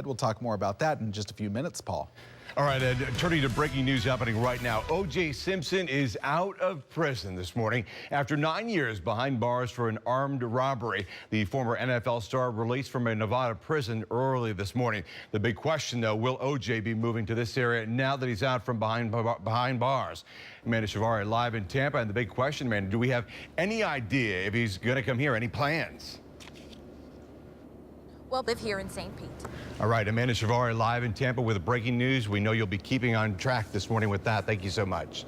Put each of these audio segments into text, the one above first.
We'll talk more about that in just a few minutes, Paul. All right, Ed, turning to breaking news happening right now. O.J. Simpson is out of prison this morning after 9 years behind bars for an armed robbery. The former NFL star released from a Nevada prison early this morning. The big question, though, will O.J. be moving to this area now that he's out from behind bars? Amanda Shavari live in Tampa, and the big question, Amanda, do we have any idea if he's going to come here? Any plans? Well, live here in St. Pete. All right, Amanda Shavari live in Tampa with breaking news. We know you'll be keeping on track this morning with that. Thank you so much.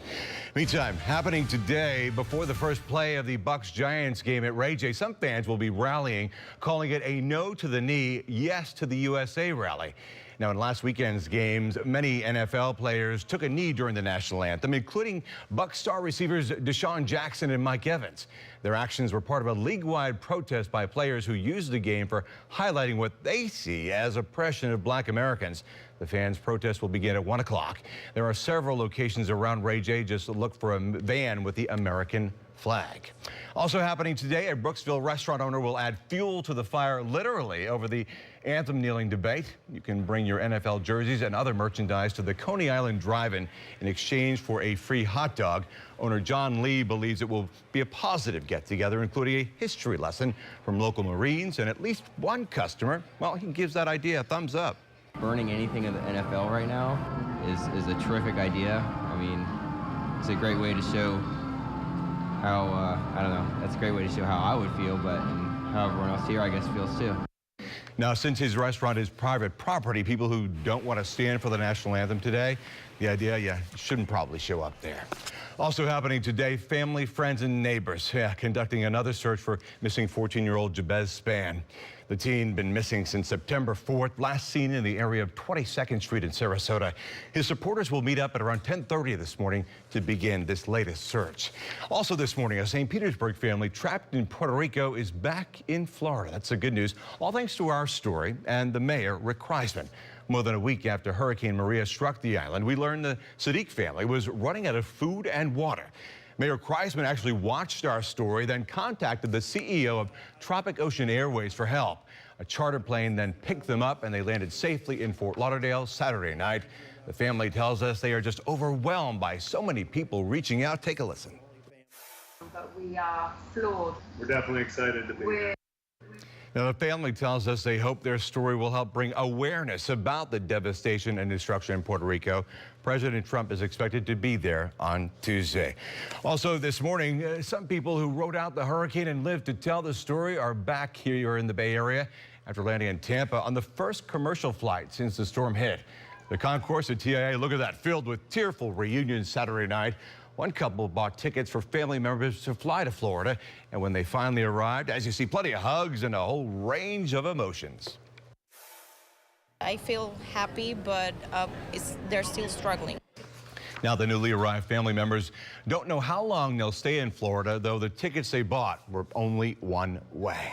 Meantime, happening today before the first play of the Bucs-Giants game at Ray J, some fans will be rallying, calling it a no to the knee, yes to the USA rally. Now, in last weekend's games, many NFL players took a knee during the national anthem, including Bucs star receivers Deshaun Jackson and Mike Evans. Their actions were part of a league-wide protest by players who used the game for highlighting what they see as oppression of black Americans. The fans' protest will begin at 1 o'clock. There are several locations around Ray J. Just look for a van with the American flag. Also happening today, a Brooksville restaurant owner will add fuel to the fire, literally, over the anthem kneeling debate. You can bring your NFL jerseys and other merchandise to the Coney Island Drive-In in exchange for a free hot dog. Owner John Lee believes it will be a positive get-together, including a history lesson from local Marines, and at least one customer, well, he gives that idea a thumbs up. Burning anything in the NFL right now is a terrific idea. I mean, it's a great way to show how, I don't know, that's a great way to show how I would feel, but how everyone else here, I guess, feels too. Now, since his restaurant is private property, people who don't want to stand for the national anthem today, the idea, you shouldn't probably show up there. Also happening today, family, friends, and neighbors conducting another search for missing 14-year-old Jabez Spann. The teen been missing since September 4th, last seen in the area of 22nd Street in Sarasota. His supporters will meet up at around 10:30 this morning to begin this latest search. Also this morning, a St. Petersburg family trapped in Puerto Rico is back in Florida. That's the good news, all thanks to our story and the mayor, Rick Kreisman. More than a week after Hurricane Maria struck the island, we learned the Sadiq family was running out of food and water. Mayor Kreisman actually watched our story, then contacted the CEO of Tropic Ocean Airways for help. A charter plane then picked them up, and they landed safely in Fort Lauderdale Saturday night. The family tells us they are just overwhelmed by so many people reaching out. Take a listen. But we are floored. We're definitely excited to be here. Now, the family tells us they hope their story will help bring awareness about the devastation and destruction in Puerto Rico. President Trump is expected to be there on Tuesday. Also this morning, some people who rode out the hurricane and lived to tell the story are back here in the Bay Area after landing in Tampa on the first commercial flight since the storm hit. The concourse at TIA, look at that, filled with tearful reunions Saturday night. One couple bought tickets for family members to fly to Florida, and when they finally arrived, as you see, plenty of hugs and a whole range of emotions. I feel happy, but they're still struggling. Now, the newly arrived family members don't know how long they'll stay in Florida, though the tickets they bought were only one way.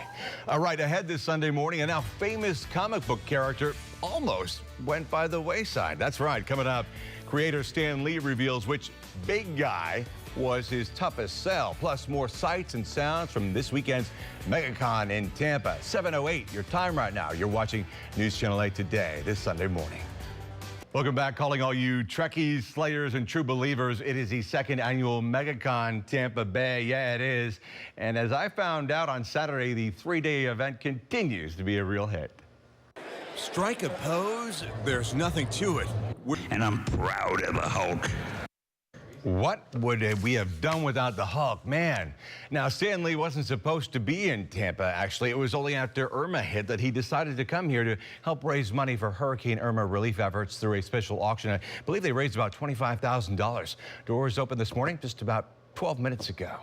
All right, ahead this Sunday morning, a now famous comic book character almost went by the wayside. That's right, coming up, creator Stan Lee reveals which big guy was his toughest sell, plus more sights and sounds from this weekend's MegaCon in Tampa. 7:08, your time right now. You're watching News Channel 8 today, this Sunday morning. Welcome back, calling all you Trekkies, Slayers, and true believers. It is the second annual MegaCon Tampa Bay. Yeah, it is. And as I found out on Saturday, the three-day event continues to be a real hit. Strike a pose, there's nothing to it. And I'm proud of a Hulk. What would we have done without the Hulk, man? Now, Stan Lee wasn't supposed to be in Tampa, actually. It was only after Irma hit that he decided to come here to help raise money for Hurricane Irma relief efforts through a special auction. I believe they raised about $25,000. Doors opened this morning just about 12 minutes ago.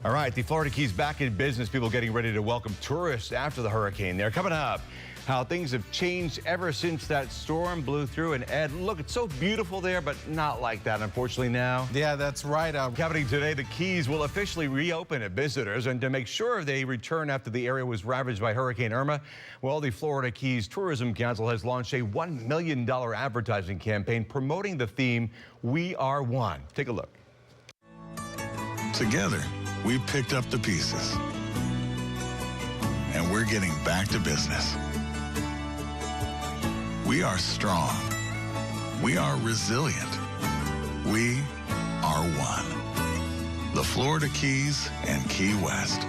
All right, the Florida Keys back in business. People getting ready to welcome tourists after the hurricane. They're coming up. How things have changed ever since that storm blew through. And Ed, look, it's so beautiful there, but not like that, unfortunately, now. Yeah, that's right. Happening today, the Keys will officially reopen to visitors, and to make sure they return after the area was ravaged by Hurricane Irma, well, the Florida Keys Tourism Council has launched a $1 million advertising campaign promoting the theme, We Are One. Take a look. Together, we've picked up the pieces, and we're getting back to business. We are strong. We are resilient. We are one. The Florida Keys and Key West.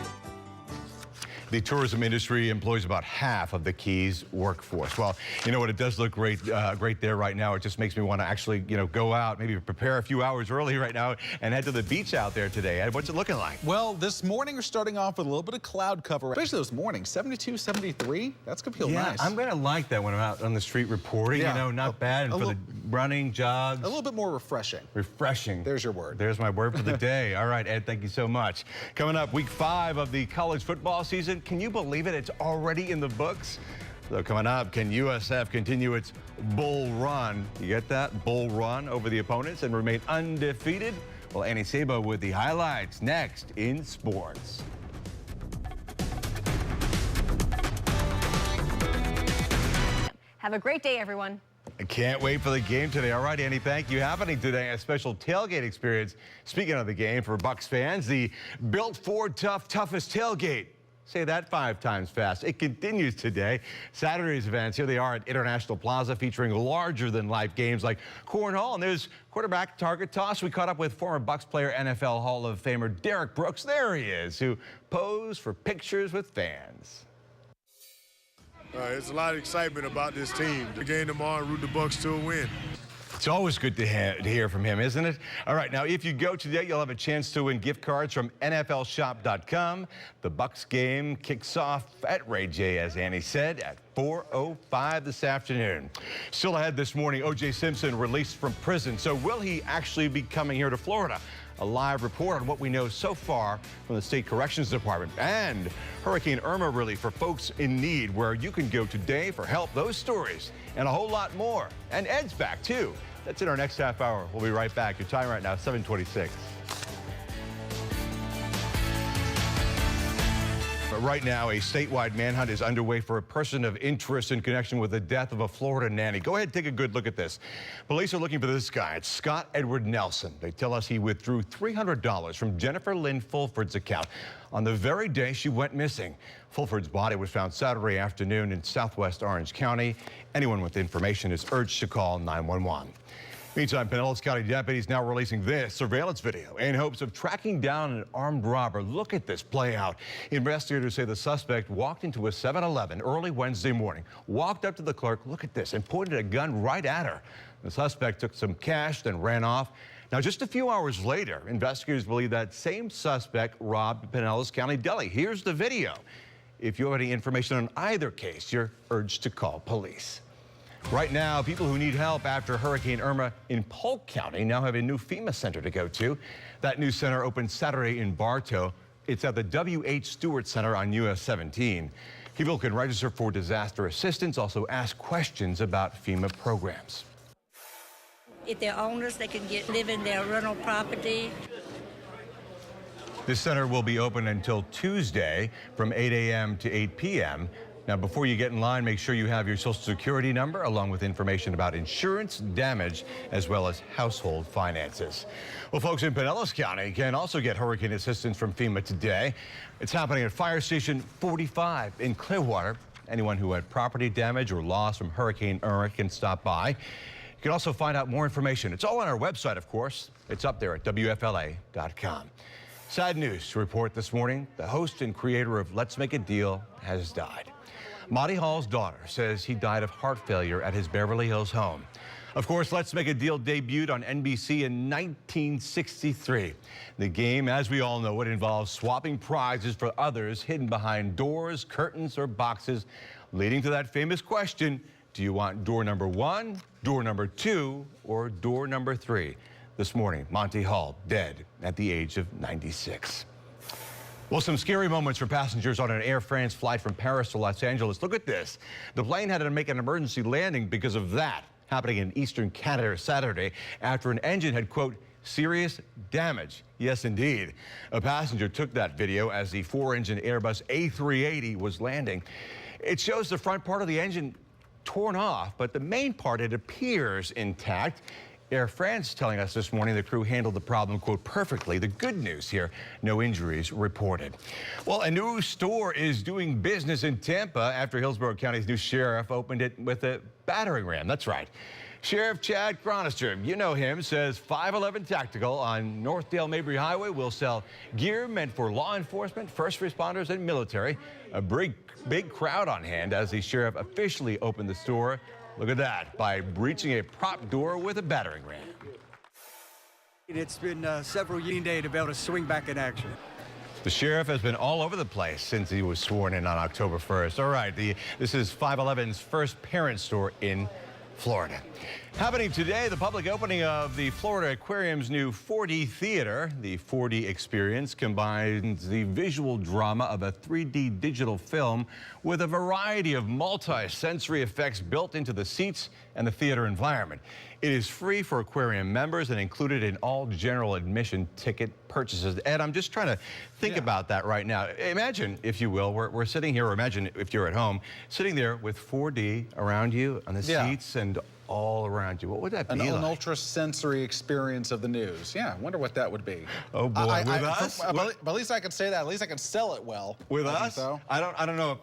The tourism industry employs about half of the Keys workforce. Well, you know what? It does look great, great there right now. It just makes me want to actually, go out, maybe prepare a few hours early right now and head to the beach out there today. Ed, what's it looking like? Well, this morning we're starting off with a little bit of cloud cover, especially those mornings, 72, 73. That's going to feel nice. I'm going to like that when I'm out on the street reporting, not bad. And for the running, jogs. A little bit more refreshing. Refreshing. There's your word. There's my word for the day. All right, Ed, thank you so much. Coming up, week 5 of the college football season. Can you believe it? It's already in the books. So coming up, can USF continue its bull run? You get that? Bull run over the opponents and remain undefeated? Well, Annie Sabo with the highlights next in sports. Have a great day, everyone. I can't wait for the game today. All right, Annie, thank you. Happening today, a special tailgate experience. Speaking of the game, for Bucs fans, the Built Ford Toughest Tailgate. Say that 5 times fast. It continues today. Saturday's events, here they are at International Plaza, featuring larger-than-life games like cornhole. And there's quarterback target toss. We caught up with former Bucs player, NFL Hall of Famer Derek Brooks. There he is, who posed for pictures with fans. There's a lot of excitement about this team. The game tomorrow, root the Bucs to a win. It's always good to hear from him, isn't it? All right, now if you go today, you'll have a chance to win gift cards from NFLshop.com. The Bucs game kicks off at Ray J, as Annie said, at 4:05 this afternoon. Still ahead this morning, O.J. Simpson released from prison. So will he actually be coming here to Florida? A live report on what we know so far from the State Corrections Department, and Hurricane Irma relief for folks in need, where you can go today for help. Those stories and a whole lot more. And Ed's back too. That's in our next half hour. We'll be right back. Your time right now, 7:26. But right now, a statewide manhunt is underway for a person of interest in connection with the death of a Florida nanny. Go ahead and take a good look at this. Police are looking for this guy. It's Scott Edward Nelson. They tell us he withdrew $300 from Jennifer Lynn Fulford's account on the very day she went missing. Fulford's body was found Saturday afternoon in southwest Orange County. Anyone with information is urged to call 911. Meantime, Pinellas County deputies now releasing this surveillance video in hopes of tracking down an armed robber. Look at this play out. Investigators say the suspect walked into a 7-Eleven early Wednesday morning, walked up to the clerk, look at this, and pointed a gun right at her. The suspect took some cash, then ran off. Now, just a few hours later, investigators believe that same suspect robbed Pinellas County Deli. Here's the video. If you have any information on either case, you're urged to call police. Right now, people who need help after Hurricane Irma in Polk County now have a new FEMA center to go to. That new center opened Saturday in Bartow. It's at the W.H. Stewart Center on US 17. People can register for disaster assistance, also ask questions about FEMA programs. If they're owners, they can live in their rental property. This center will be open until Tuesday from 8 a.m. to 8 p.m. Now, before you get in line, make sure you have your Social Security number along with information about insurance, damage, as well as household finances. Well, folks in Pinellas County can also get hurricane assistance from FEMA today. It's happening at Fire Station 45 in Clearwater. Anyone who had property damage or loss from Hurricane Irma can stop by. You can also find out more information. It's all on our website, of course. It's up there at WFLA.com. Sad news to report this morning. The host and creator of Let's Make a Deal has died. Monty Hall's daughter says he died of heart failure at his Beverly Hills home. Of course, Let's Make a Deal debuted on NBC in 1963. The game, as we all know, it involves swapping prizes for others hidden behind doors, curtains, or boxes, leading to that famous question, do you want door number 1, door number 2, or door number 3? This morning, Monty Hall dead at the age of 96. Well, some scary moments for passengers on an Air France flight from Paris to Los Angeles. Look at this. The plane had to make an emergency landing because of that, happening in eastern Canada Saturday after an engine had, quote, serious damage. Yes, indeed. A passenger took that video as the 4-engine Airbus A380 was landing. It shows the front part of the engine torn off, but the main part, it appears intact. Air France telling us this morning the crew handled the problem, quote, perfectly. The good news here, no injuries reported. Well, a new store is doing business in Tampa after Hillsborough County's new sheriff opened it with a battering ram. That's right. Sheriff Chad Chronister, you know him, says 511 Tactical on Northdale Mabry Highway will sell gear meant for law enforcement, first responders, and military. A big crowd on hand as the sheriff officially opened the store. Look at that, by breaching a prop door with a battering ram. It's been several years to be able to swing back in action. The sheriff has been all over the place since he was sworn in on October 1st. All right, this is 511's first parent store in Florida. Happening today, the public opening of the Florida Aquarium's new 4D theater. The 4D experience combines the visual drama of a 3D digital film with a variety of multi-sensory effects built into the seats and the theater environment. It is free for aquarium members and included in all general admission ticket purchases. Ed, I'm just trying to think about that right now. Imagine, if you will, we're sitting here, or imagine if you're at home, sitting there with 4D around you on the seats and all around you. What would that be like? An ultra-sensory experience of the news. Yeah, I wonder what that would be. Oh, boy. With us? But at least I could say that. At least I can sell it well. With us? So. I don't know.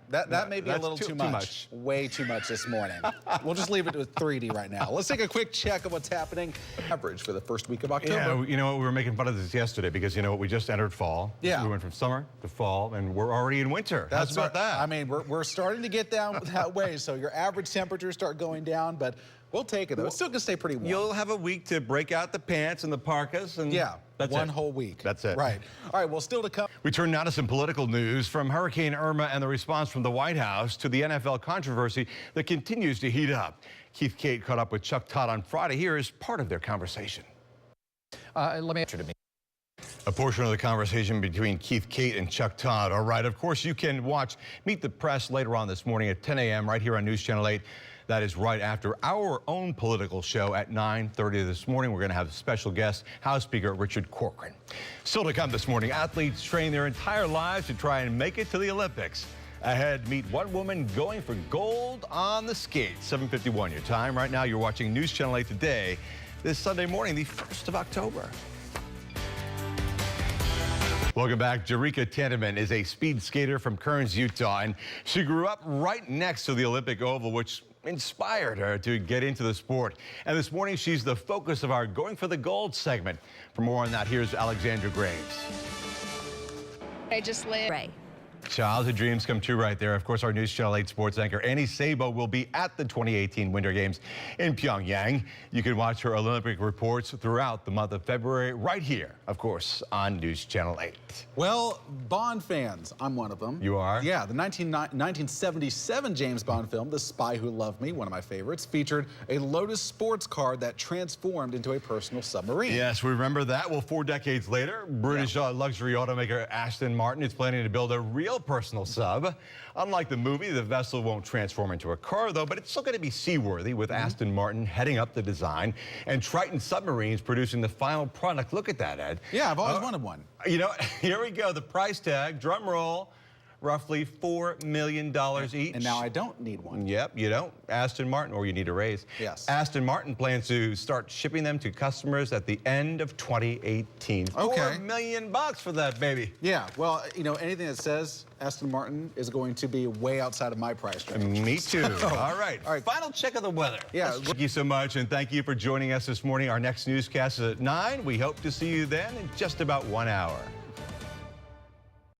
That may be a little too much. Way too much this morning. We'll just leave it with 3D right now. Let's take a quick check of what's happening. Average for the first week of October. Yeah, you know what? We were making fun of this yesterday because, you know what? We just entered fall. Yeah. We went from summer to fall, and we're already in winter. How's about that? I mean, we're starting to get down that way, so your average temperatures start going down, but we'll take it, though. It's still going to stay pretty warm. You'll have a week to break out the pants and the parkas. And that's one whole week. That's it. Right. All right, well, still to come. We turn now to some political news, from Hurricane Irma and the response from the White House to the NFL controversy that continues to heat up. Keith Cate caught up with Chuck Todd on Friday. Here is part of their conversation. Let me answer to me. A portion of the conversation between Keith Cate and Chuck Todd. All right, of course, you can watch Meet the Press later on this morning at 10 a.m. right here on News Channel 8. That is right after our own political show at 9:30 this morning. We're going to have a special guest, House Speaker Richard Corcoran. Still to come this morning, athletes train their entire lives to try and make it to the Olympics. Ahead, meet one woman going for gold on the skates. 7:51 your time. Right now, you're watching News Channel 8 Today, this Sunday morning, the 1st of October. Welcome back. Jerika Tandeman is a speed skater from Kearns, Utah, and she grew up right next to the Olympic Oval, which inspired her to get into the sport. And this morning, she's the focus of our Going for the Gold segment. For more on that, here's Alexandra Graves. I just live. Right. Childhood dreams come true right there. Of course, our News Channel 8 sports anchor Annie Sabo will be at the 2018 Winter Games in Pyongyang. You can watch her Olympic reports throughout the month of February right here, of course, on News Channel 8. Well, Bond fans, I'm one of them. You are? Yeah, the 1977 James Bond film, The Spy Who Loved Me, one of my favorites, featured a Lotus sports car that transformed into a personal submarine. Yes, we remember that. Well, 4 decades later, British luxury automaker Aston Martin is planning to build a real personal sub. Unlike the movie, the vessel won't transform into a car, though, but it's still going to be seaworthy, with Aston Martin heading up the design and Triton Submarines producing the final product. Look at that, Ed. Yeah, I've always wanted one. You know, here we go. The price tag, drum roll, roughly $4 million each. And now I don't need one. Yep, you don't. Aston Martin, or you need a raise. Yes. Aston Martin plans to start shipping them to customers at the end of 2018. Okay. $4 million for that, baby. Yeah, well, you know, anything that says Aston Martin is going to be way outside of my price range. Me too. All right. Final check of the weather. Yeah. Thank you so much, and thank you for joining us this morning. Our next newscast is at 9. We hope to see you then in just about 1 hour.